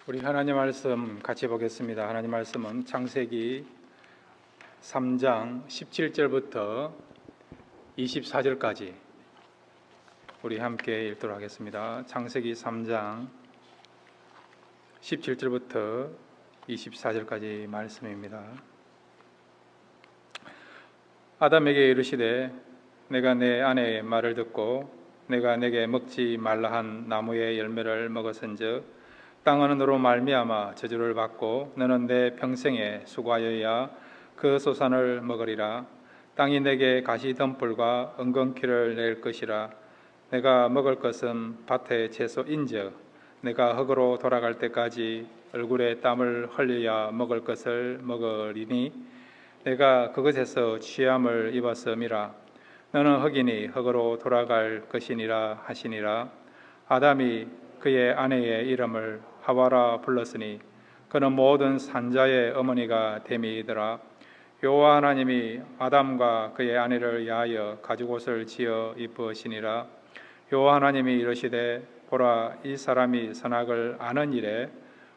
우리 하나님 말씀 같이 보겠습니다. 하나님 말씀은 창세기 3장 17절부터 24절까지 우리 함께 읽도록 하겠습니다. 창세기 3장 17절부터 24절까지 말씀입니다. 아담에게 이르시되 내가 내 아내의 말을 듣고 내가 내게 먹지 말라 한 나무의 열매를 먹었은즉 땅은 너로 말미암아 저주를 받고 너는 내 평생에 수고하여야 그 소산을 먹으리라. 땅이 내게 가시덤불과 엉겅퀴를 낼 것이라. 내가 먹을 것은 밭의 채소인즉 내가 흙으로 돌아갈 때까지 얼굴에 땀을 흘려야 먹을 것을 먹으리니 내가 그것에서 취함을 입었음이라. 너는 흙이니 흙으로 돌아갈 것이니라 하시니라. 아담이 그의 아내의 이름을 하와라 불렀으니 그는 모든 산자의 어머니가 됨이더라. 여호와 하나님이 아담과 그의 아내를 위하여 가죽옷을 지어 입으시니라. 여호와 하나님이 이르시되 보라, 이 사람이 선악을 아는 일에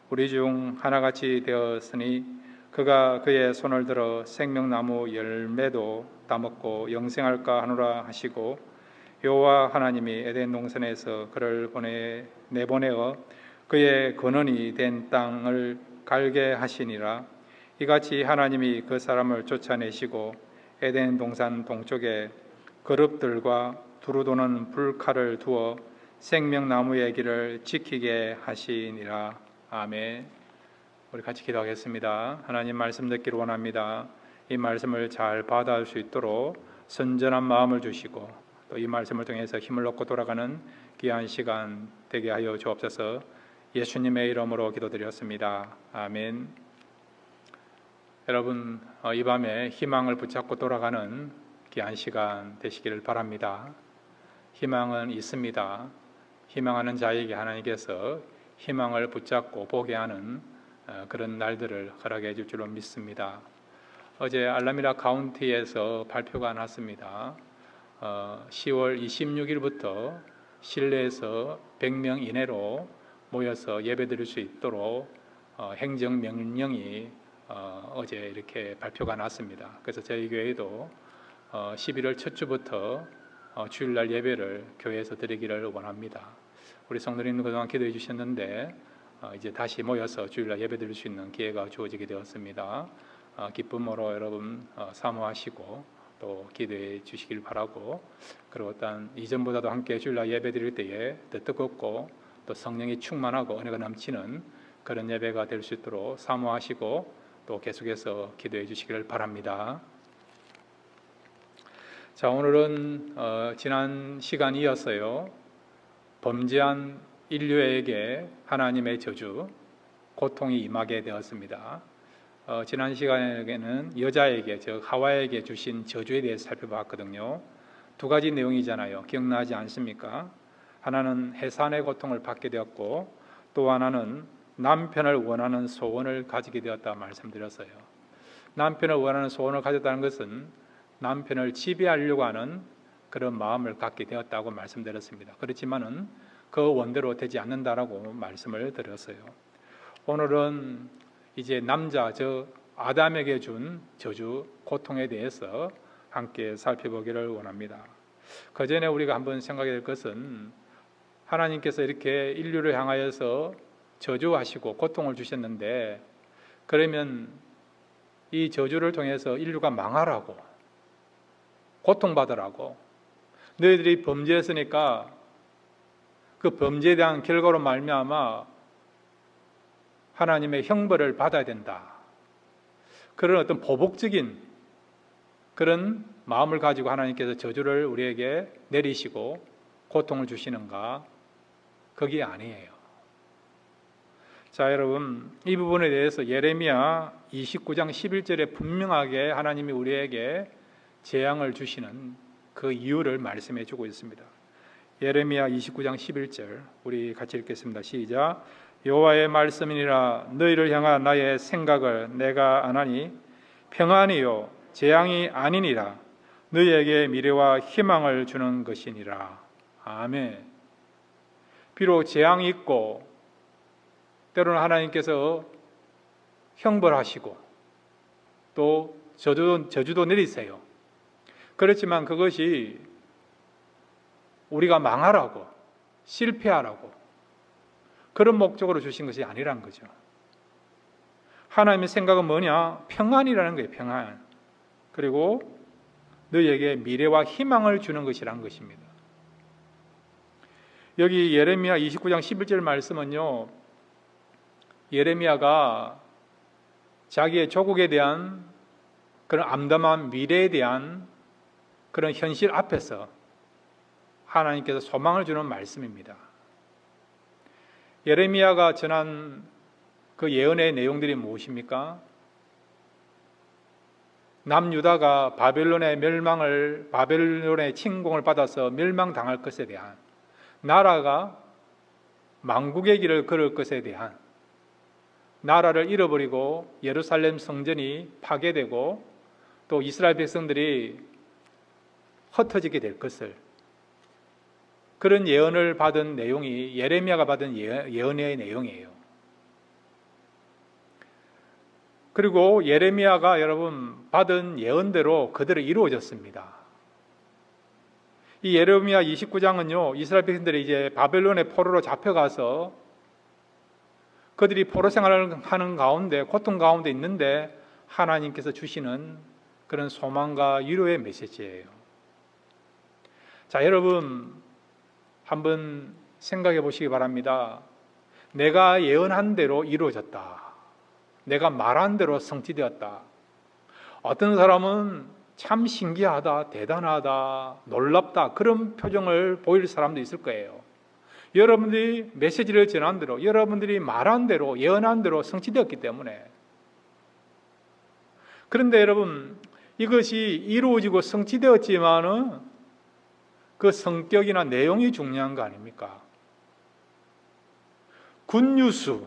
우리 중 하나같이 되었으니 그가 그의 손을 들어 생명나무 열매도 따먹고 영생할까 하노라 하시고, 여호와 하나님이 에덴 동산에서 그를 내보내어 그의 근원이 된 땅을 갈게 하시니라. 이같이 하나님이 그 사람을 쫓아내시고 에덴 동산 동쪽에 그룹들과 두루 도는 불칼을 두어 생명나무의 길을 지키게 하시니라. 아멘. 우리 같이 기도하겠습니다. 하나님 말씀 듣기를 원합니다. 이 말씀을 잘 받아올 수 있도록 선전한 마음을 주시고 또 이 말씀을 통해서 힘을 얻고 돌아가는 귀한 시간 되게 하여 주옵소서. 예수님의 이름으로 기도드렸습니다. 아멘. 여러분, 이 밤에 희망을 붙잡고 돌아가는 귀한 시간 되시기를 바랍니다. 희망은 있습니다. 희망하는 자에게 하나님께서 희망을 붙잡고 보게 하는 그런 날들을 허락해 줄 줄로 믿습니다. 어제 알라미라 카운티에서 발표가 났습니다. 10월 26일부터 실내에서 100명 이내로 모여서 예배드릴 수 있도록 행정명령이 어제 이렇게 발표가 났습니다. 그래서 저희 교회도 11월 첫 주부터 주일날 예배를 교회에서 드리기를 원합니다. 우리 성도님은 그동안 기도해 주셨는데 이제 다시 모여서 주일날 예배드릴 수 있는 기회가 주어지게 되었습니다. 기쁨으로 여러분 사모하시고 또 기도해 주시길 바라고, 그리고 일단 이전보다도 함께 주일날 예배드릴 때에 더 뜨겁고 또 성령이 충만하고 은혜가 넘치는 그런 예배가 될 수 있도록 사모하시고 또 계속해서 기도해 주시기를 바랍니다. 자, 오늘은 지난 시간 이어서요, 범죄한 인류에게 하나님의 저주, 고통이 임하게 되었습니다. 지난 시간에는 여자에게, 즉 하와에게 주신 저주에 대해서 살펴봤거든요. 두 가지 내용이잖아요. 기억나지 않습니까? 하나는 해산의 고통을 받게 되었고 또 하나는 남편을 원하는 소원을 가지게 되었다 말씀드렸어요. 남편을 원하는 소원을 가졌다는 것은 남편을 지배하려고 하는 그런 마음을 갖게 되었다고 말씀드렸습니다. 그렇지만은 그 원대로 되지 않는다라고 말씀을 드렸어요. 오늘은 이제 남자, 즉 아담에게 준 저주, 고통에 대해서 함께 살펴보기를 원합니다. 그 전에 우리가 한번 생각해야 될 것은, 하나님께서 이렇게 인류를 향하여서 저주하시고 고통을 주셨는데, 그러면 이 저주를 통해서 인류가 망하라고, 고통받으라고, 너희들이 범죄했으니까 그 범죄에 대한 결과로 말미암아 하나님의 형벌을 받아야 된다, 그런 어떤 보복적인 그런 마음을 가지고 하나님께서 저주를 우리에게 내리시고 고통을 주시는가? 그게 아니에요. 자, 여러분, 이 부분에 대해서 예레미야 29장 11절에 분명하게 하나님이 우리에게 재앙을 주시는 그 이유를 말씀해 주고 있습니다. 예레미야 29장 11절 우리 같이 읽겠습니다. 시작. 여호와의 말씀이니라. 너희를 향한 나의 생각을 내가 아나니 평안이요 재앙이 아니니라. 너희에게 미래와 희망을 주는 것이니라. 아멘. 비록 재앙이 있고 때로는 하나님께서 형벌하시고 또 저주도 내리세요. 그렇지만 그것이 우리가 망하라고, 실패하라고 그런 목적으로 주신 것이 아니란 거죠. 하나님의 생각은 뭐냐? 평안이라는 거예요. 평안. 그리고 너희에게 미래와 희망을 주는 것이란 것입니다. 여기 예레미야 29장 11절 말씀은요, 예레미야가 자기의 조국에 대한 그런 암담한 미래에 대한 그런 현실 앞에서 하나님께서 소망을 주는 말씀입니다. 예레미야가 전한 그 예언의 내용들이 무엇입니까? 남유다가 바벨론의 침공을 받아서 멸망당할 것에 대한, 나라가 망국의 길을 걸을 것에 대한, 나라를 잃어버리고 예루살렘 성전이 파괴되고 또 이스라엘 백성들이 흩어지게 될 것을, 그런 예언을 받은 내용이 예레미야가 받은 예언의 내용이에요. 그리고 예레미야가 여러분 받은 예언대로 그대로 이루어졌습니다. 이 예레미야 29장은요, 이스라엘 백성들이 이제 바벨론의 포로로 잡혀가서 그들이 포로 생활을 하는 가운데, 고통 가운데 있는데 하나님께서 주시는 그런 소망과 위로의 메시지예요. 자, 여러분 한번 생각해 보시기 바랍니다. 내가 예언한 대로 이루어졌다. 내가 말한 대로 성취되었다. 어떤 사람은 참 신기하다, 대단하다, 놀랍다, 그런 표정을 보일 사람도 있을 거예요. 여러분들이 메시지를 전한 대로, 여러분들이 말한 대로, 예언한 대로 성취되었기 때문에. 그런데 여러분, 이것이 이루어지고 성취되었지만은 그 성격이나 내용이 중요한 거 아닙니까? 굿뉴스,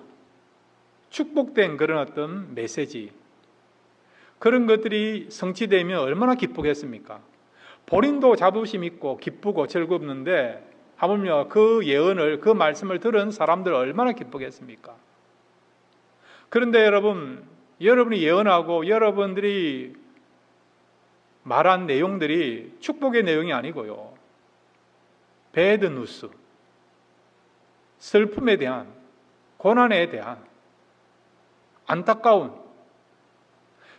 축복된 그런 어떤 메시지, 그런 것들이 성취되면 얼마나 기쁘겠습니까? 본인도 자부심 있고 기쁘고 즐겁는데 하물며 그 예언을, 그 말씀을 들은 사람들 얼마나 기쁘겠습니까? 그런데 여러분이 예언하고 여러분들이 말한 내용들이 축복의 내용이 아니고요, 배드 뉴스, 슬픔에 대한, 고난에 대한, 안타까운,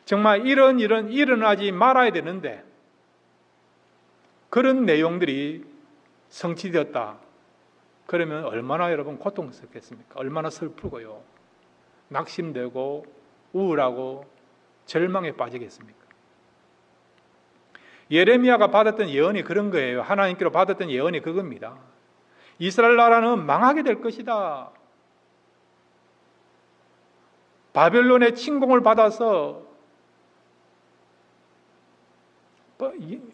정말 이런 일은 일어나지 말아야 되는데 그런 내용들이 성취되었다. 그러면 얼마나 여러분 고통스럽겠습니까? 얼마나 슬프고요, 낙심되고 우울하고 절망에 빠지겠습니까? 예레미야가 받았던 예언이 그런 거예요. 하나님께로 받았던 예언이 그겁니다. 이스라엘 나라는 망하게 될 것이다. 바벨론의 침공을 받아서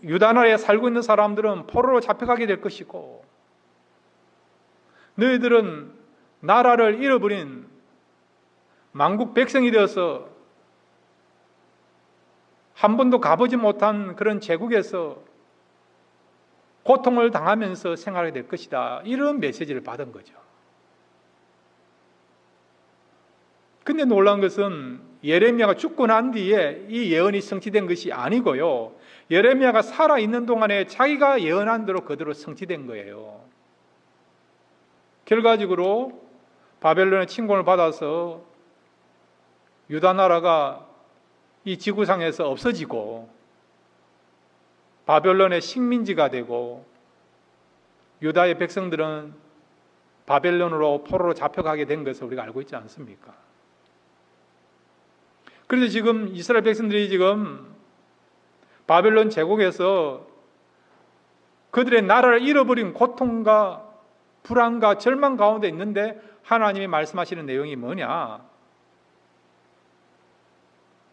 유다 나라에 살고 있는 사람들은 포로로 잡혀가게 될 것이고, 너희들은 나라를 잃어버린 만국 백성이 되어서 한 번도 가보지 못한 그런 제국에서 고통을 당하면서 생활하게 될 것이다. 이런 메시지를 받은 거죠. 근데 놀라운 것은 예레미야가 죽고 난 뒤에 이 예언이 성취된 것이 아니고요, 예레미야가 살아있는 동안에 자기가 예언한 대로 그대로 성취된 거예요. 결과적으로 바벨론의 침공을 받아서 유다 나라가 이 지구상에서 없어지고 바벨론의 식민지가 되고 유다의 백성들은 바벨론으로 포로로 잡혀가게 된 것을 우리가 알고 있지 않습니까? 그래서 지금 이스라엘 백성들이 지금 바벨론 제국에서 그들의 나라를 잃어버린 고통과 불안과 절망 가운데 있는데 하나님이 말씀하시는 내용이 뭐냐?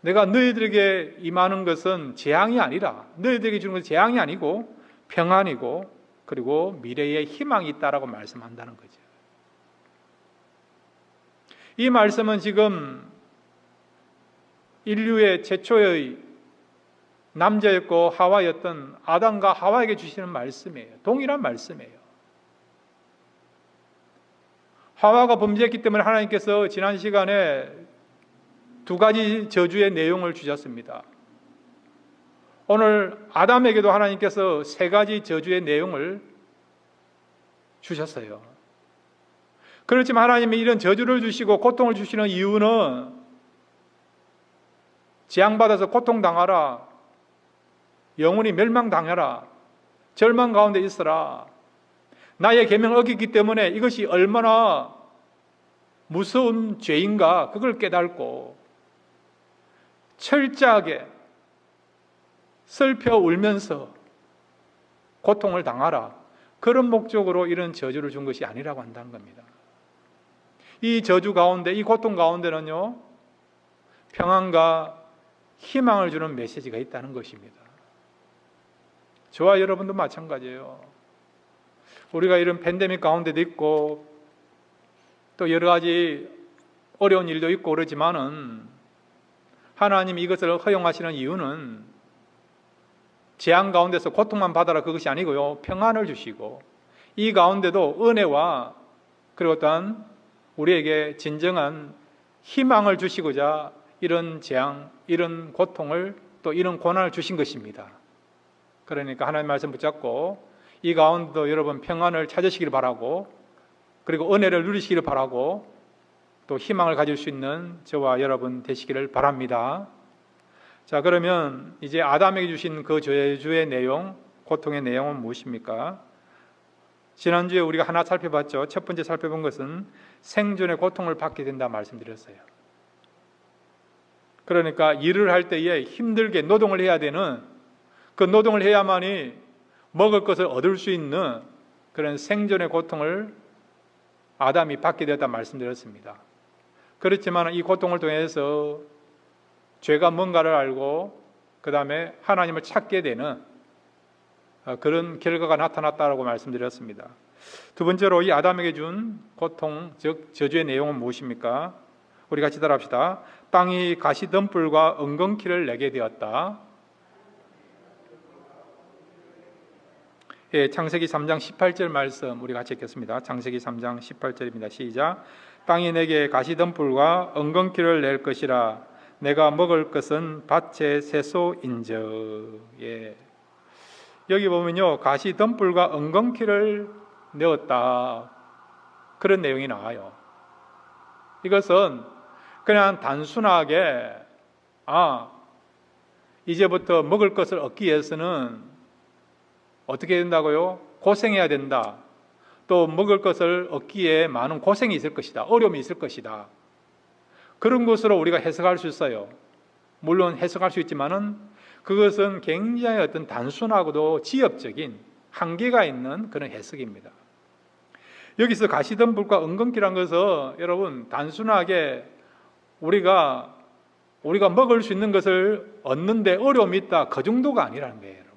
내가 너희들에게 임하는 것은 재앙이 아니라, 너희들에게 주는 것은 재앙이 아니고 평안이고 그리고 미래에 희망이 있다라고 말씀한다는 거죠. 이 말씀은 지금 인류의 최초의 남자였고 하와였던 아담과 하와에게 주시는 말씀이에요. 동일한 말씀이에요. 하와가 범죄했기 때문에 하나님께서 지난 시간에 두 가지 저주의 내용을 주셨습니다. 오늘 아담에게도 하나님께서 세 가지 저주의 내용을 주셨어요. 그렇지만 하나님이 이런 저주를 주시고 고통을 주시는 이유는 재앙받아서 고통당하라, 영원히 멸망당하라, 절망 가운데 있어라, 나의 계명을 어겼기 때문에 이것이 얼마나 무서운 죄인가 그걸 깨닫고 철저하게 슬퍼 울면서 고통을 당하라, 그런 목적으로 이런 저주를 준 것이 아니라고 한다는 겁니다. 이 저주 가운데, 이 고통 가운데는요, 평안과 희망을 주는 메시지가 있다는 것입니다. 저와 여러분도 마찬가지예요. 우리가 이런 팬데믹 가운데도 있고 또 여러 가지 어려운 일도 있고 그러지만은 하나님이 이것을 허용하시는 이유는 재앙 가운데서 고통만 받아라 그것이 아니고요, 평안을 주시고 이 가운데도 은혜와 그리고 또한 우리에게 진정한 희망을 주시고자 이런 재앙, 이런 고통을 또 이런 고난을 주신 것입니다. 그러니까 하나님의 말씀 붙잡고 이 가운데도 여러분 평안을 찾으시길 바라고, 그리고 은혜를 누리시기를 바라고, 또 희망을 가질 수 있는 저와 여러분 되시기를 바랍니다. 자, 그러면 이제 아담에게 주신 그 저주의 내용, 고통의 내용은 무엇입니까? 지난주에 우리가 하나 살펴봤죠. 첫 번째 살펴본 것은 생존의 고통을 받게 된다 말씀드렸어요. 그러니까 일을 할 때에 힘들게 노동을 해야 되는, 그 노동을 해야만이 먹을 것을 얻을 수 있는 그런 생존의 고통을 아담이 받게 되었다 말씀드렸습니다. 그렇지만 이 고통을 통해서 죄가 뭔가를 알고 그 다음에 하나님을 찾게 되는 그런 결과가 나타났다고 말씀드렸습니다. 두 번째로 이 아담에게 준 고통, 즉 저주의 내용은 무엇입니까? 우리 같이 따라합시다. 땅이 가시덤불과 엉겅퀴를 내게 되었다. 예, 창세기 3장 18절 말씀 우리 같이 읽겠습니다. 창세기 3장 18절입니다. 시작. 땅이 내게 가시덤불과 엉겅퀴를 낼 것이라. 내가 먹을 것은 밭의 채소인저. 예. 여기 보면요, 가시덤불과 엉겅퀴를 내었다, 그런 내용이 나와요. 이것은 그냥 단순하게 이제부터 먹을 것을 얻기 위해서는 어떻게 된다고요? 고생해야 된다. 또 먹을 것을 얻기에 많은 고생이 있을 것이다. 어려움이 있을 것이다. 그런 것으로 우리가 해석할 수 있어요. 물론 해석할 수 있지만은 그것은 굉장히 어떤 단순하고도 지엽적인 한계가 있는 그런 해석입니다. 여기서 가시덤불과 엉겅퀴란 것은 여러분 단순하게 우리가 먹을 수 있는 것을 얻는데 어려움이 있다, 그 정도가 아니라는 거예요. 여러분.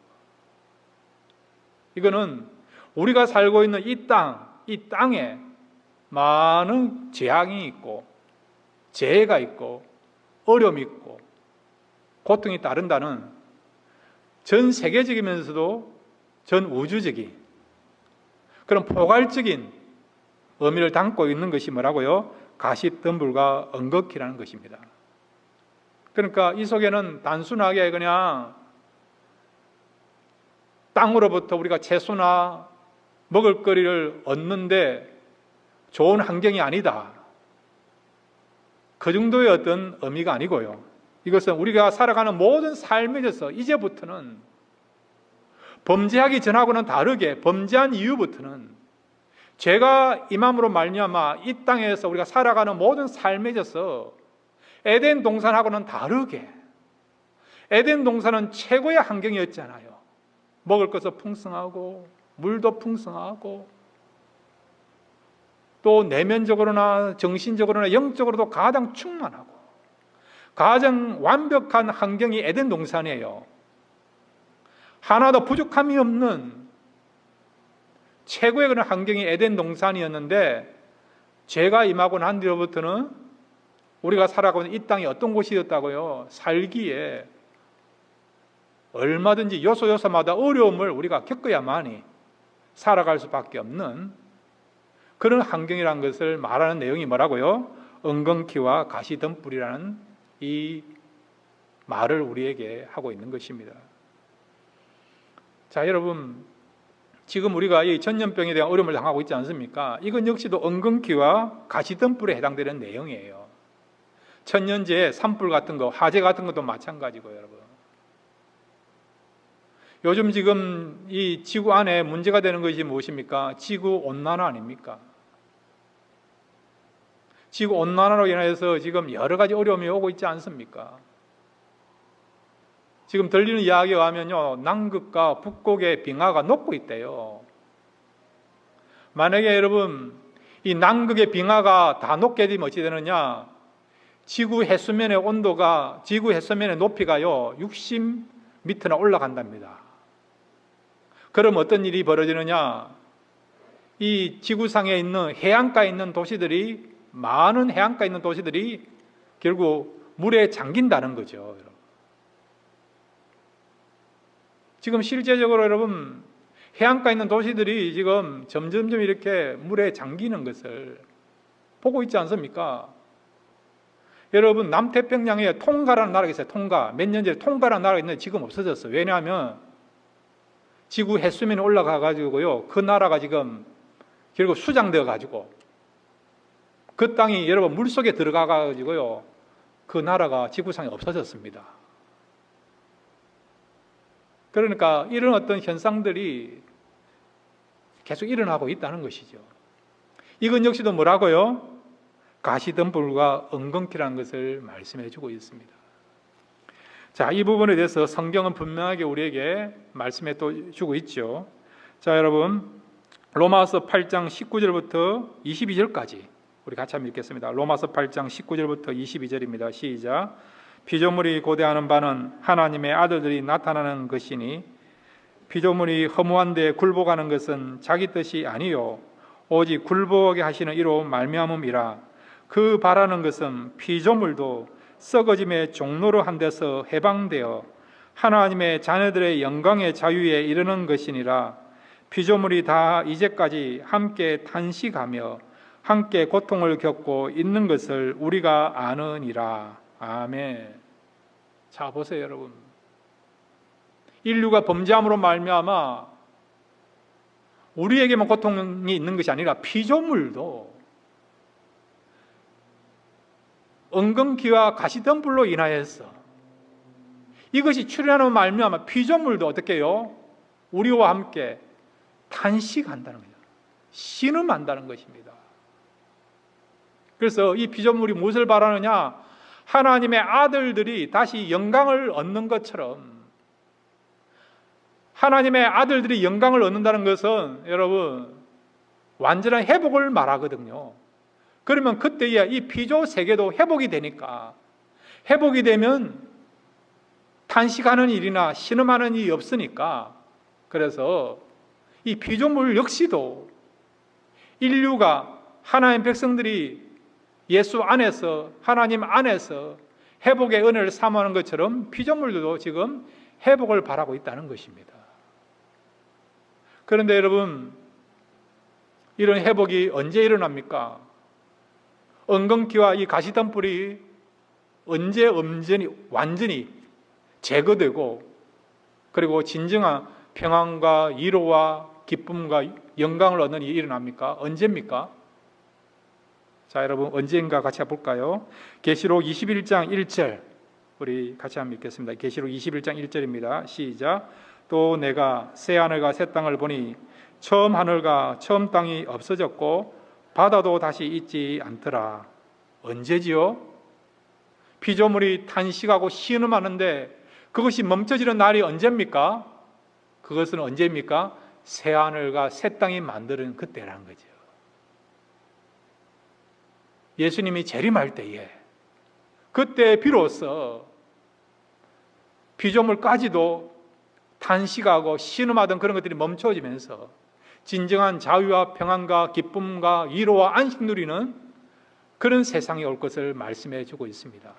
이거는 우리가 살고 있는 이 땅에 많은 재앙이 있고 재해가 있고 어려움이 있고 고통이 따른다는 전 세계적이면서도 전 우주적인 그런 포괄적인 의미를 담고 있는 것이 뭐라고요? 가시덤불과 엉겅퀴라는 것입니다. 그러니까 이 속에는 단순하게 그냥 땅으로부터 우리가 채소나 먹을거리를 얻는데 좋은 환경이 아니다, 그 정도의 어떤 의미가 아니고요. 이것은 우리가 살아가는 모든 삶에 있어서 이제부터는 범죄하기 전하고는 다르게 범죄한 이후부터는 죄가 임함으로 말미암아 이 땅에서 우리가 살아가는 모든 삶에 있어서 에덴 동산하고는 다르게, 에덴 동산은 최고의 환경이었잖아요. 먹을 것도 풍성하고 물도 풍성하고 또 내면적으로나 정신적으로나 영적으로도 가장 충만하고 가장 완벽한 환경이 에덴 동산이에요. 하나도 부족함이 없는 최고의 그런 환경이 에덴 동산이었는데 죄가 임하고 난 뒤로부터는 우리가 살아가고 있는 이 땅이 어떤 곳이었다고요? 살기에 얼마든지 요소마다 어려움을 우리가 겪어야만이 살아갈 수밖에 없는 그런 환경이라는 것을 말하는 내용이 뭐라고요? 엉겅퀴와 가시덤불이라는 이 말을 우리에게 하고 있는 것입니다. 자, 여러분, 지금 우리가 이 전염병에 대한 어려움을 당하고 있지 않습니까? 이건 역시도 엉겅퀴와 가시덤불에 해당되는 내용이에요. 천연재해, 산불 같은 거, 화재 같은 것도 마찬가지고요, 여러분. 요즘 지금 이 지구 안에 문제가 되는 것이 무엇입니까? 지구 온난화 아닙니까? 지구 온난화로 인해서 지금 여러 가지 어려움이 오고 있지 않습니까? 지금 들리는 이야기에 의하면요, 남극과 북극의 빙하가 녹고 있대요. 만약에 여러분, 이 남극의 빙하가 다 녹게 되면 어찌 되느냐? 지구 해수면의 온도가, 지구 해수면의 높이가요, 60m나 올라간답니다. 그럼 어떤 일이 벌어지느냐? 이 지구상에 있는 해안가에 있는 도시들이, 많은 해안가에 있는 도시들이 결국 물에 잠긴다는 거죠, 여러분. 지금 실제적으로 여러분, 해안가에 있는 도시들이 지금 점점점 이렇게 물에 잠기는 것을 보고 있지 않습니까? 여러분, 남태평양에 통가라는 나라가 있어요. 통가. 몇 년 전에 통가라는 나라가 있는데 지금 없어졌어요. 왜냐하면 지구 해수면이 올라가 가지고요, 그 나라가 지금 결국 수장되어 가지고 그 땅이 여러분 물속에 들어가 가지고요, 그 나라가 지구상에 없어졌습니다. 그러니까 이런 어떤 현상들이 계속 일어나고 있다는 것이죠. 이건 역시도 뭐라고요? 가시덤불과 엉겅퀴라는 것을 말씀해 주고 있습니다. 자, 이 부분에 대해서 성경은 분명하게 우리에게 말씀해 또 주고 있죠. 자, 여러분, 로마서 8장 19절부터 22절까지 우리 같이 한번 읽겠습니다. 로마서 8장 19절부터 22절입니다. 시작. 피조물이 고대하는 바는 하나님의 아들들이 나타나는 것이니 피조물이 허무한 데 굴복하는 것은 자기 뜻이 아니요 오직 굴복하게 하시는 이로 말미암음이라. 그 바라는 것은 피조물도 썩어짐의 종로로 한 데서 해방되어 하나님의 자녀들의 영광의 자유에 이르는 것이니라. 피조물이 다 이제까지 함께 탄식하며 함께 고통을 겪고 있는 것을 우리가 아느니라. 아멘. 자, 보세요, 여러분. 인류가 범죄함으로 말미암아 우리에게만 고통이 있는 것이 아니라 피조물도 엉겅퀴와 가시덤불로 인하여서 이것이 출현하는 말미암아 피조물도 어떻게 해요? 우리와 함께 탄식한다는 거죠. 신음한다는 것입니다. 그래서 이 피조물이 무엇을 바라느냐? 하나님의 아들들이 다시 영광을 얻는 것처럼, 하나님의 아들들이 영광을 얻는다는 것은 여러분 완전한 회복을 말하거든요. 그러면 그때야 이 피조 세계도 회복이 되니까, 회복이 되면 탄식하는 일이나 신음하는 일이 없으니까, 그래서 이 피조물 역시도 인류가, 하나님 백성들이 예수 안에서, 하나님 안에서 회복의 은혜를 사모하는 것처럼 피조물들도 지금 회복을 바라고 있다는 것입니다. 그런데 여러분, 이런 회복이 언제 일어납니까? 엉겅퀴와 이 가시덤불이 언제 완전히 제거되고, 그리고 진정한 평안과 위로와 기쁨과 영광을 얻는 일이 일어납니까? 언제입니까? 자, 여러분, 언제인가 같이 볼까요? 계시록 21장 1절 우리 같이 한번 읽겠습니다. 계시록 21장 1절입니다. 시작. 또 내가 새 하늘과 새 땅을 보니 처음 하늘과 처음 땅이 없어졌고 바다도 다시 있지 않더라. 언제지요? 피조물이 탄식하고 신음하는데 그것이 멈춰지는 날이 언제입니까? 그것은 언제입니까? 새 하늘과 새 땅이 만드는 그때라는 거죠. 예수님이 재림할 때에 그때 비로소 피조물까지도 탄식하고 신음하던 그런 것들이 멈춰지면서 진정한 자유와 평안과 기쁨과 위로와 안식 누리는 그런 세상이 올 것을 말씀해 주고 있습니다.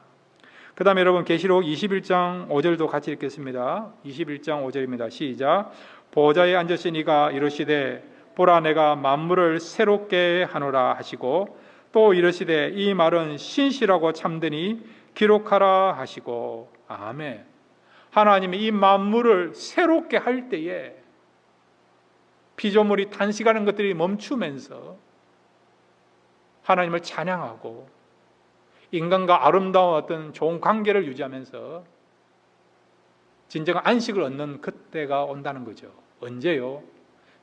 그 다음에 여러분, 계시록 21장 5절도 같이 읽겠습니다. 21장 5절입니다. 시작. 보좌에 앉으신 이가 이르시되 보라 내가 만물을 새롭게 하노라 하시고 또 이르시되 이 말은 신실하고 참되니 기록하라 하시고. 아멘. 하나님이 이 만물을 새롭게 할 때에 피조물이 탄식하는 것들이 멈추면서 하나님을 찬양하고 인간과 아름다운 어떤 좋은 관계를 유지하면서 진정한 안식을 얻는 그때가 온다는 거죠. 언제요?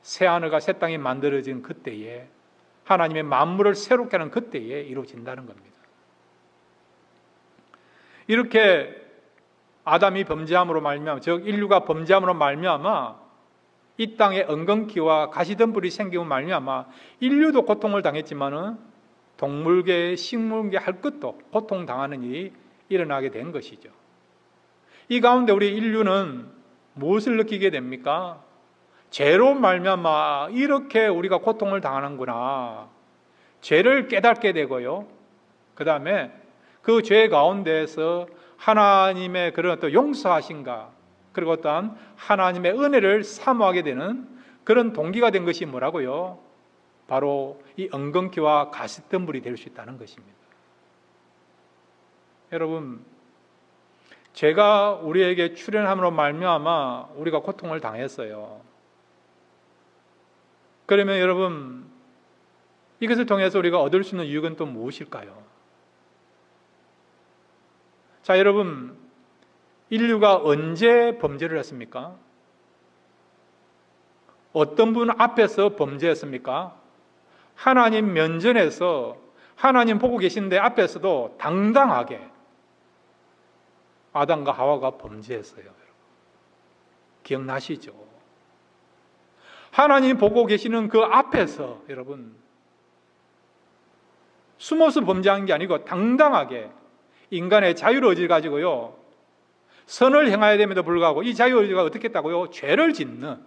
새하늘과 새 땅이 만들어진 그때에, 하나님의 만물을 새롭게 하는 그때에 이루어진다는 겁니다. 이렇게 아담이 범죄함으로 말미암아, 즉 인류가 범죄함으로 말미암아 이 땅에 엉겅퀴와 가시덤불이 생기고 말미암아 인류도 고통을 당했지만은 동물계, 식물계 할 것도 고통당하는 일이 일어나게 된 것이죠. 이 가운데 우리 인류는 무엇을 느끼게 됩니까? 죄로 말미암아 이렇게 우리가 고통을 당하는구나. 죄를 깨닫게 되고요. 그 다음에 그 죄 가운데에서 하나님의 그런 또 용서하신가, 그리고 또한 하나님의 은혜를 사모하게 되는 그런 동기가 된 것이 뭐라고요? 바로 이 엉겅퀴와 가시덤불이 될 수 있다는 것입니다. 여러분, 죄가 우리에게 출현함으로 말미암아 우리가 고통을 당했어요. 그러면 여러분, 이것을 통해서 우리가 얻을 수 있는 유익은 또 무엇일까요? 자, 여러분, 인류가 언제 범죄를 했습니까? 어떤 분 앞에서 범죄했습니까? 하나님 면전에서 하나님 보고 계신데 앞에서도 당당하게 아담과 하와가 범죄했어요. 기억나시죠? 하나님 보고 계시는 그 앞에서 여러분 숨어서 범죄한 게 아니고 당당하게 인간의 자유의지를 가지고요, 선을 행해야 됨에도 불구하고 이 자유의지가 어떻게 했다고요? 죄를 짓는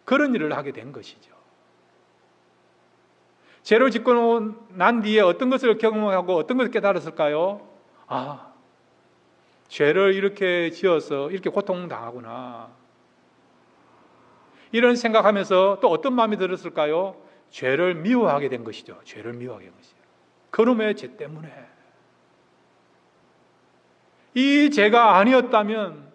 그런 일을 하게 된 것이죠. 죄를 짓고 난 뒤에 어떤 것을 경험하고 어떤 것을 깨달았을까요? 아, 죄를 이렇게 지어서 이렇게 고통당하구나. 이런 생각하면서 또 어떤 마음이 들었을까요? 죄를 미워하게 된 것이죠. 죄를 미워하게 된 것이죠. 그놈의 죄 때문에. 이 죄가 아니었다면,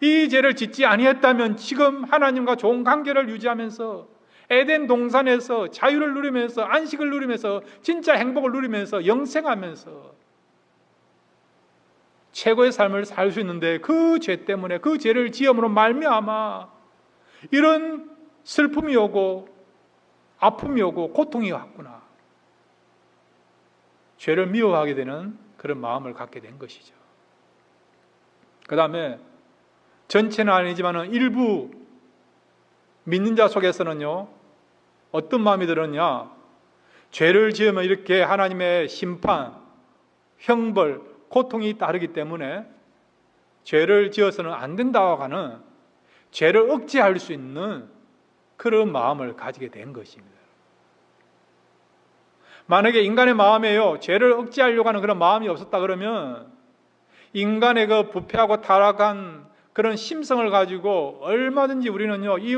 이 죄를 짓지 아니했다면 지금 하나님과 좋은 관계를 유지하면서 에덴 동산에서 자유를 누리면서 안식을 누리면서 진짜 행복을 누리면서 영생하면서 최고의 삶을 살 수 있는데 그 죄 때문에, 그 죄를 지음으로 말미암아 이런 슬픔이 오고 아픔이 오고 고통이 왔구나. 죄를 미워하게 되는 그런 마음을 갖게 된 것이죠. 그 다음에 전체는 아니지만 일부 믿는 자 속에서는요, 어떤 마음이 들었냐? 죄를 지으면 이렇게 하나님의 심판, 형벌, 고통이 따르기 때문에 죄를 지어서는 안 된다고 하는, 죄를 억제할 수 있는 그런 마음을 가지게 된 것입니다. 만약에 인간의 마음에요, 죄를 억제하려고 하는 그런 마음이 없었다 그러면 인간의 그 부패하고 타락한 그런 심성을 가지고 얼마든지 우리는요, 이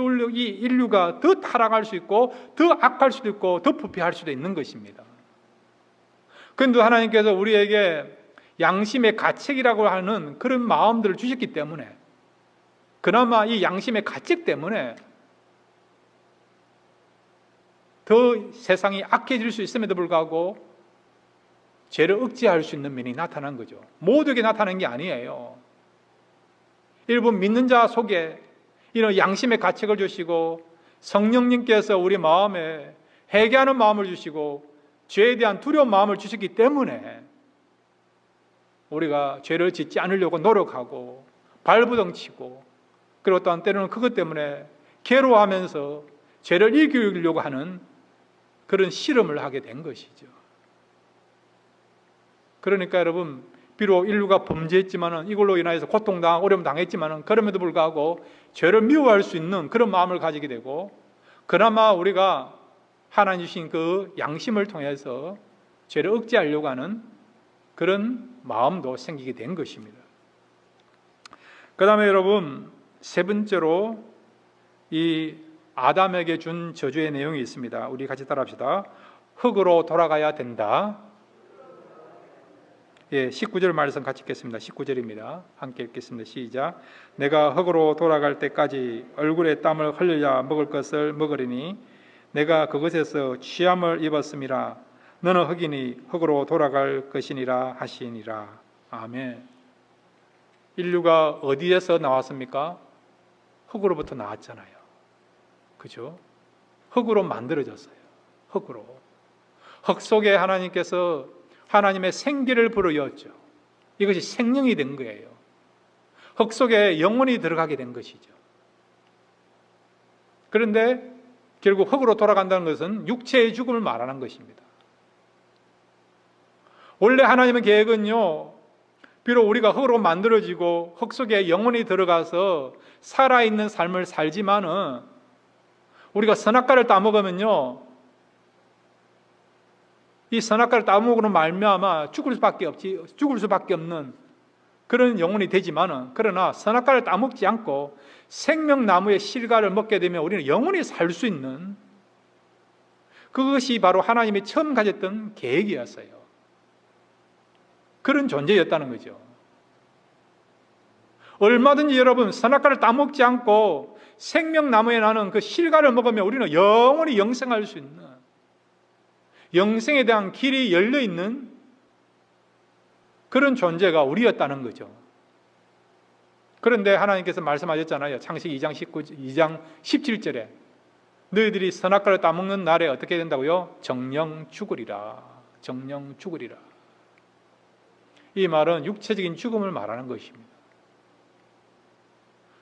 인류가 더 타락할 수 있고 더 악할 수도 있고 더 부패할 수도 있는 것입니다. 그런데 하나님께서 우리에게 양심의 가책이라고 하는 그런 마음들을 주셨기 때문에, 그나마 이 양심의 가책 때문에 더 세상이 악해질 수 있음에도 불구하고 죄를 억제할 수 있는 면이 나타난 거죠. 모두에게 나타난 게 아니에요. 일부 믿는 자 속에 이런 양심의 가책을 주시고 성령님께서 우리 마음에 회개하는 마음을 주시고 죄에 대한 두려운 마음을 주셨기 때문에 우리가 죄를 짓지 않으려고 노력하고 발부둥치고, 그리고 또한 때로는 그것 때문에 괴로워하면서 죄를 이기려고 하는 그런 실험을 하게 된 것이죠. 그러니까 여러분, 비록 인류가 범죄했지만은, 이걸로 인하여서 고통당하고 어려움 당했지만은, 그럼에도 불구하고 죄를 미워할 수 있는 그런 마음을 가지게 되고, 그나마 우리가 하나님 주신 그 양심을 통해서 죄를 억제하려고 하는 그런 마음도 생기게 된 것입니다. 그 다음에 여러분, 세 번째로 이 아담에게 준 저주의 내용이 있습니다. 우리 같이 따라합시다. 흙으로 돌아가야 된다. 예, 19절 말씀 같이 읽겠습니다. 19절입니다. 함께 읽겠습니다. 시작. 내가 흙으로 돌아갈 때까지 얼굴에 땀을 흘려야 먹을 것을 먹으리니 내가 그것에서 취함을 입었음이라. 너는 흙이니 흙으로 돌아갈 것이니라 하시니라. 아멘. 인류가 어디에서 나왔습니까? 흙으로부터 나왔잖아요. 그죠? 흙으로 만들어졌어요. 흙으로. 흙 속에 하나님께서 하나님의 생기를 불어넣었죠. 이것이 생명이 된 거예요. 흙 속에 영혼이 들어가게 된 것이죠. 그런데 결국 흙으로 돌아간다는 것은 육체의 죽음을 말하는 것입니다. 원래 하나님의 계획은요, 비록 우리가 흙으로 만들어지고 흙 속에 영혼이 들어가서 살아있는 삶을 살지만은 우리가 선악과를 따먹으면요, 이 선악과를 따먹으로 말미암아 죽을 수밖에 없는 그런 영혼이 되지만은, 그러나 선악과를 따먹지 않고 생명나무의 실과를 먹게 되면 우리는 영원히 살 수 있는, 그것이 바로 하나님이 처음 가졌던 계획이었어요. 그런 존재였다는 거죠. 얼마든지 여러분 선악과를 따먹지 않고 생명나무에 나는 그 실과를 먹으면 우리는 영원히 영생할 수 있는, 영생에 대한 길이 열려있는 그런 존재가 우리였다는 거죠. 그런데 하나님께서 말씀하셨잖아요. 창세기 2장 17절에 너희들이 선악과를 따먹는 날에 어떻게 된다고요? 정령 죽으리라. 정령 죽으리라. 이 말은 육체적인 죽음을 말하는 것입니다.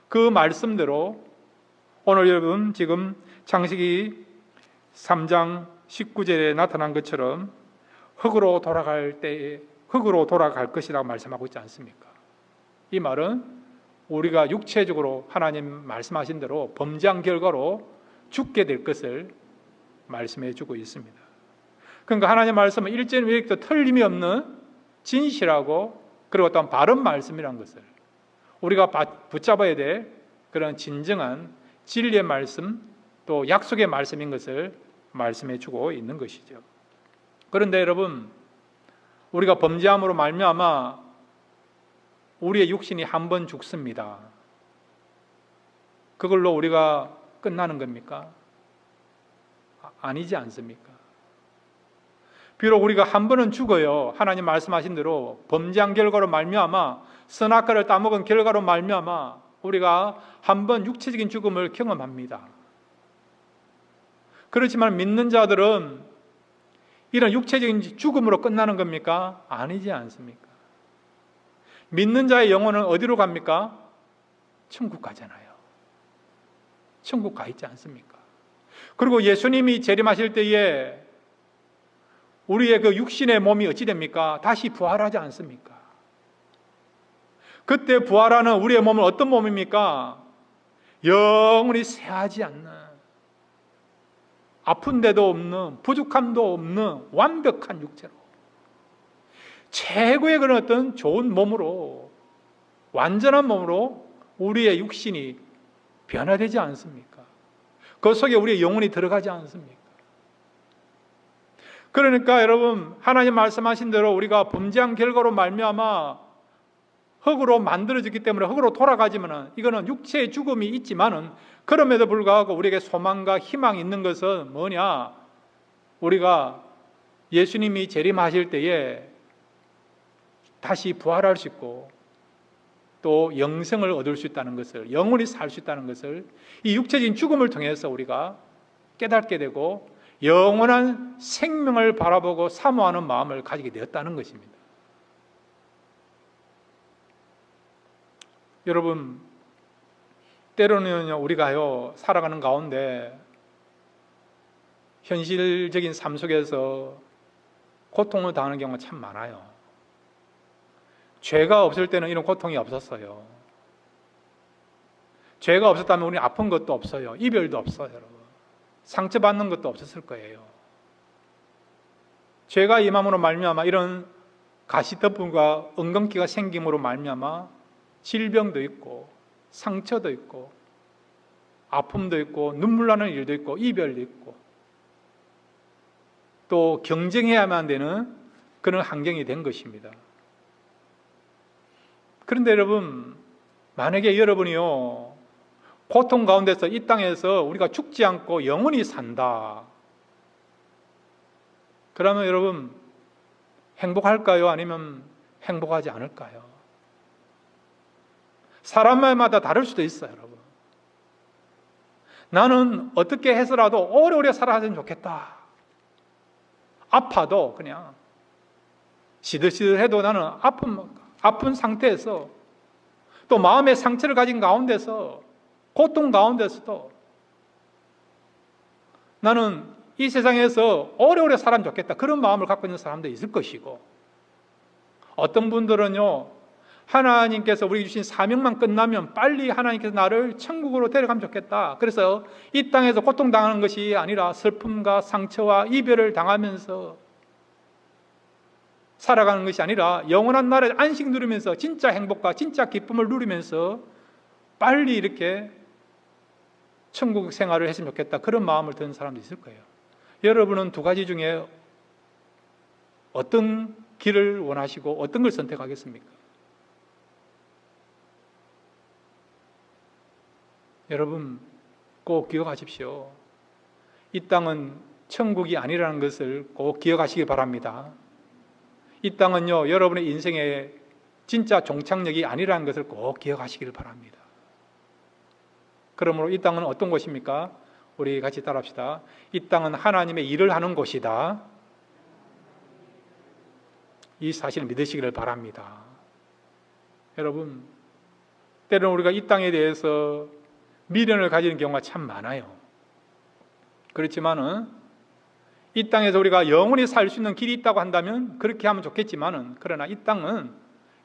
그 말씀대로 오늘 여러분 지금 창세기 3장 19절에 나타난 것처럼 흙으로 돌아갈 때에 흙으로 돌아갈 것이라고 말씀하고 있지 않습니까? 이 말은 우리가 육체적으로 하나님 말씀하신 대로 범죄한 결과로 죽게 될 것을 말씀해 주고 있습니다. 그러니까 하나님 말씀은 일전일획도 틀림이 없는 진실하고 그리고 또한 바른 말씀이라는 것을 우리가 붙잡아야 될 그런 진정한 진리의 말씀, 또 약속의 말씀인 것을 말씀해 주고 있는 것이죠. 그런데 여러분, 우리가 범죄함으로 말미암아 우리의 육신이 한 번 죽습니다. 그걸로 우리가 끝나는 겁니까? 아니지 않습니까? 비록 우리가 한 번은 죽어요. 하나님 말씀하신 대로 범죄한 결과로 말미암아, 선악과를 따먹은 결과로 말미암아 우리가 한 번 육체적인 죽음을 경험합니다. 그렇지만 믿는 자들은 이런 육체적인 죽음으로 끝나는 겁니까? 아니지 않습니까? 믿는 자의 영혼은 어디로 갑니까? 천국 가잖아요. 천국 가 있지 않습니까? 그리고 예수님이 재림하실 때에 우리의 그 육신의 몸이 어찌 됩니까? 다시 부활하지 않습니까? 그때 부활하는 우리의 몸은 어떤 몸입니까? 영원히 쇠하지 않는, 아픈 데도 없는, 부족함도 없는 완벽한 육체로, 최고의 그런 어떤 좋은 몸으로, 완전한 몸으로 우리의 육신이 변화되지 않습니까? 그 속에 우리의 영혼이 들어가지 않습니까? 그러니까 여러분, 하나님 말씀하신 대로 우리가 범죄한 결과로 말미암아 흙으로 만들어졌기 때문에 흙으로 돌아가지만은 이거는 육체의 죽음이 있지만은, 그럼에도 불구하고 우리에게 소망과 희망이 있는 것은 뭐냐? 우리가 예수님이 재림하실 때에 다시 부활할 수 있고 또 영생을 얻을 수 있다는 것을, 영원히 살 수 있다는 것을 이 육체적인 죽음을 통해서 우리가 깨닫게 되고 영원한 생명을 바라보고 사모하는 마음을 가지게 되었다는 것입니다. 여러분, 때로는 우리가요 살아가는 가운데 현실적인 삶 속에서 고통을 당하는 경우가 참 많아요. 죄가 없을 때는 이런 고통이 없었어요. 죄가 없었다면 우리는 아픈 것도 없어요. 이별도 없어요. 여러분, 상처받는 것도 없었을 거예요. 죄가 임함으로 말미암아 이런 가시덤불과 엉겅퀴가 생김으로 말미암아 질병도 있고 상처도 있고 아픔도 있고 눈물 나는 일도 있고 이별도 있고 또 경쟁해야만 되는 그런 환경이 된 것입니다. 그런데 여러분, 만약에 여러분이요 고통 가운데서 이 땅에서 우리가 죽지 않고 영원히 산다, 그러면 여러분 행복할까요? 아니면 행복하지 않을까요? 사람마다 다를 수도 있어요. 여러분, 나는 어떻게 해서라도 오래오래 살아야면 좋겠다. 아파도 그냥 시들시들해도 나는 아픈 상태에서, 또 마음의 상처를 가진 가운데서, 고통 가운데서도 나는 이 세상에서 오래오래 살아면 좋겠다, 그런 마음을 갖고 있는 사람도 있을 것이고, 어떤 분들은요 하나님께서 우리에게 주신 사명만 끝나면 빨리 하나님께서 나를 천국으로 데려가면 좋겠다, 그래서 이 땅에서 고통당하는 것이 아니라 슬픔과 상처와 이별을 당하면서 살아가는 것이 아니라 영원한 나라에 안식 누리면서 진짜 행복과 진짜 기쁨을 누리면서 빨리 이렇게 천국 생활을 했으면 좋겠다, 그런 마음을 드는 사람도 있을 거예요. 여러분은 두 가지 중에 어떤 길을 원하시고 어떤 걸 선택하겠습니까? 여러분 꼭 기억하십시오. 이 땅은 천국이 아니라는 것을 꼭 기억하시기 바랍니다. 이 땅은요 여러분의 인생의 진짜 종착역이 아니라는 것을 꼭 기억하시길 바랍니다. 그러므로 이 땅은 어떤 곳입니까? 우리 같이 따라합시다. 이 땅은 하나님의 일을 하는 곳이다. 이 사실을 믿으시기를 바랍니다. 여러분, 때로는 우리가 이 땅에 대해서 미련을 가지는 경우가 참 많아요. 그렇지만은 이 땅에서 우리가 영원히 살 수 있는 길이 있다고 한다면 그렇게 하면 좋겠지만은, 그러나 이 땅은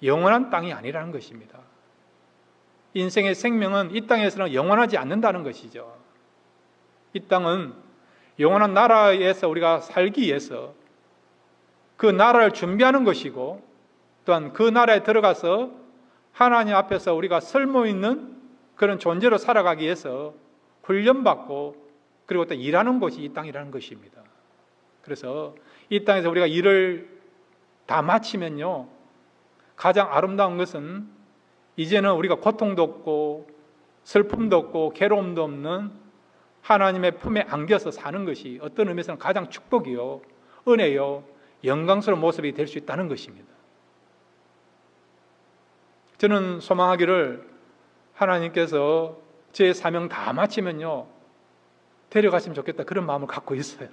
영원한 땅이 아니라는 것입니다. 인생의 생명은 이 땅에서는 영원하지 않는다는 것이죠. 이 땅은 영원한 나라에서 우리가 살기 위해서 그 나라를 준비하는 것이고, 또한 그 나라에 들어가서 하나님 앞에서 우리가 설모 있는 그런 존재로 살아가기 위해서 훈련받고 그리고 또 일하는 곳이 이 땅이라는 것입니다. 그래서 이 땅에서 우리가 일을 다 마치면요 가장 아름다운 것은 이제는 우리가 고통도 없고 슬픔도 없고 괴로움도 없는 하나님의 품에 안겨서 사는 것이 어떤 의미에서는 가장 축복이요 은혜요 영광스러운 모습이 될 수 있다는 것입니다. 저는 소망하기를 하나님께서 제 사명 다 마치면요 데려갔으면 좋겠다, 그런 마음을 갖고 있어요.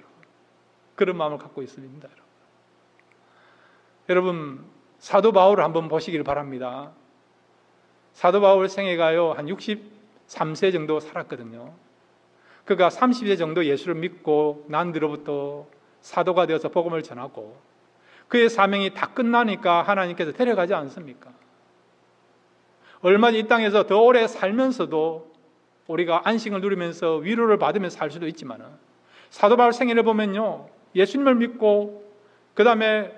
그런 마음을 갖고 있습니다. 여러분 사도 바울을 한번 보시길 바랍니다. 사도 바울 생애가요 한 63세 정도 살았거든요. 그가 30세 정도 예수를 믿고 난 뒤로부터 사도가 되어서 복음을 전하고 그의 사명이 다 끝나니까 하나님께서 데려가지 않습니까? 얼마 이 땅에서 더 오래 살면서도 우리가 안식을 누리면서 위로를 받으면서 살 수도 있지만, 사도 바울 생애를 보면요 예수님을 믿고 그 다음에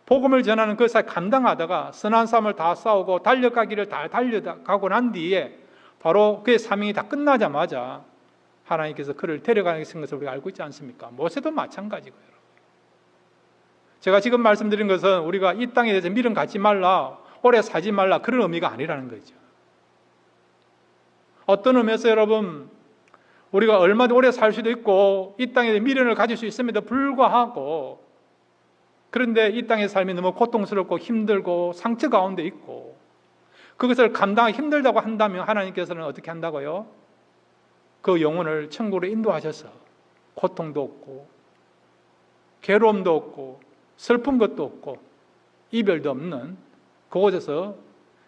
복음을 전하는 그 사이 감당하다가 선한 싸움을 다 싸우고 달려가기를 다 달려가고 난 뒤에 바로 그의 사명이 다 끝나자마자 하나님께서 그를 데려가는 것을 우리가 알고 있지 않습니까? 모세도 마찬가지고요. 제가 지금 말씀드린 것은 우리가 이 땅에 대해서 미련 갖지 말라, 오래 살지 말라, 그런 의미가 아니라는 거죠. 어떤 의미에서 여러분 우리가 얼마나 오래 살 수도 있고 이 땅에 미련을 가질 수 있음에도 불구하고, 그런데 이 땅의 삶이 너무 고통스럽고 힘들고 상처 가운데 있고 그것을 감당하기 힘들다고 한다면 하나님께서는 어떻게 한다고요? 그 영혼을 천국으로 인도하셔서 고통도 없고 괴로움도 없고 슬픈 것도 없고 이별도 없는 그곳에서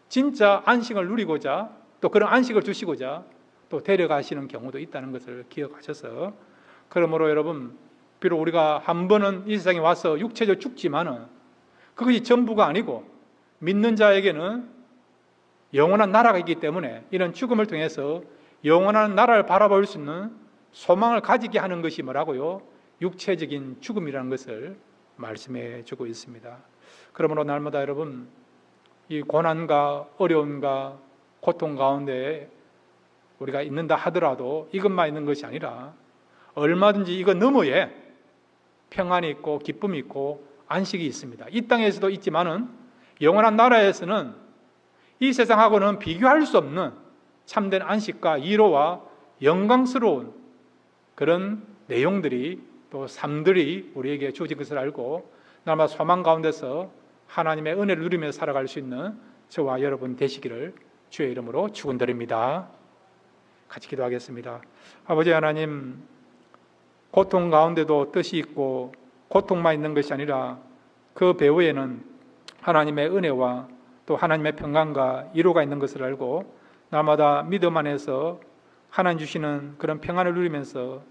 진짜 안식을 누리고자, 또 그런 안식을 주시고자 또 데려가시는 경우도 있다는 것을 기억하셔서, 그러므로 여러분 비록 우리가 한 번은 이 세상에 와서 육체적으로 죽지만은 그것이 전부가 아니고 믿는 자에게는 영원한 나라가 있기 때문에 이런 죽음을 통해서 영원한 나라를 바라볼 수 있는 소망을 가지게 하는 것이 뭐라고요? 육체적인 죽음이라는 것을 말씀해 주고 있습니다. 그러므로 날마다 여러분 이 고난과 어려움과 고통 가운데 우리가 있는다 하더라도 이것만 있는 것이 아니라 얼마든지 이거 너머에 평안이 있고 기쁨이 있고 안식이 있습니다. 이 땅에서도 있지만은 영원한 나라에서는 이 세상하고는 비교할 수 없는 참된 안식과 위로와 영광스러운 그런 내용들이 또 삶들이 우리에게 주어진 것을 알고 날마다 소망 가운데서 하나님의 은혜를 누리며 살아갈 수 있는 저와 여러분 되시기를 주의 이름으로 축원드립니다. 같이 기도하겠습니다. 아버지 하나님, 고통 가운데도 뜻이 있고 고통만 있는 것이 아니라 그 배후에는 하나님의 은혜와 또 하나님의 평강과 위로가 있는 것을 알고 날마다 믿음 안에서 하나님 주시는 그런 평안을 누리면서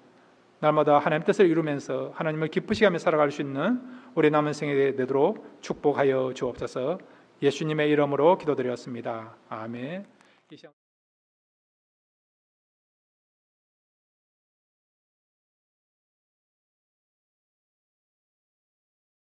날마다 하나님 뜻을 이루면서 하나님을 기쁘시게 하며 살아갈 수 있는 우리 남은 생에 되도록 축복하여 주옵소서. 예수님의 이름으로 기도드렸습니다. 아멘.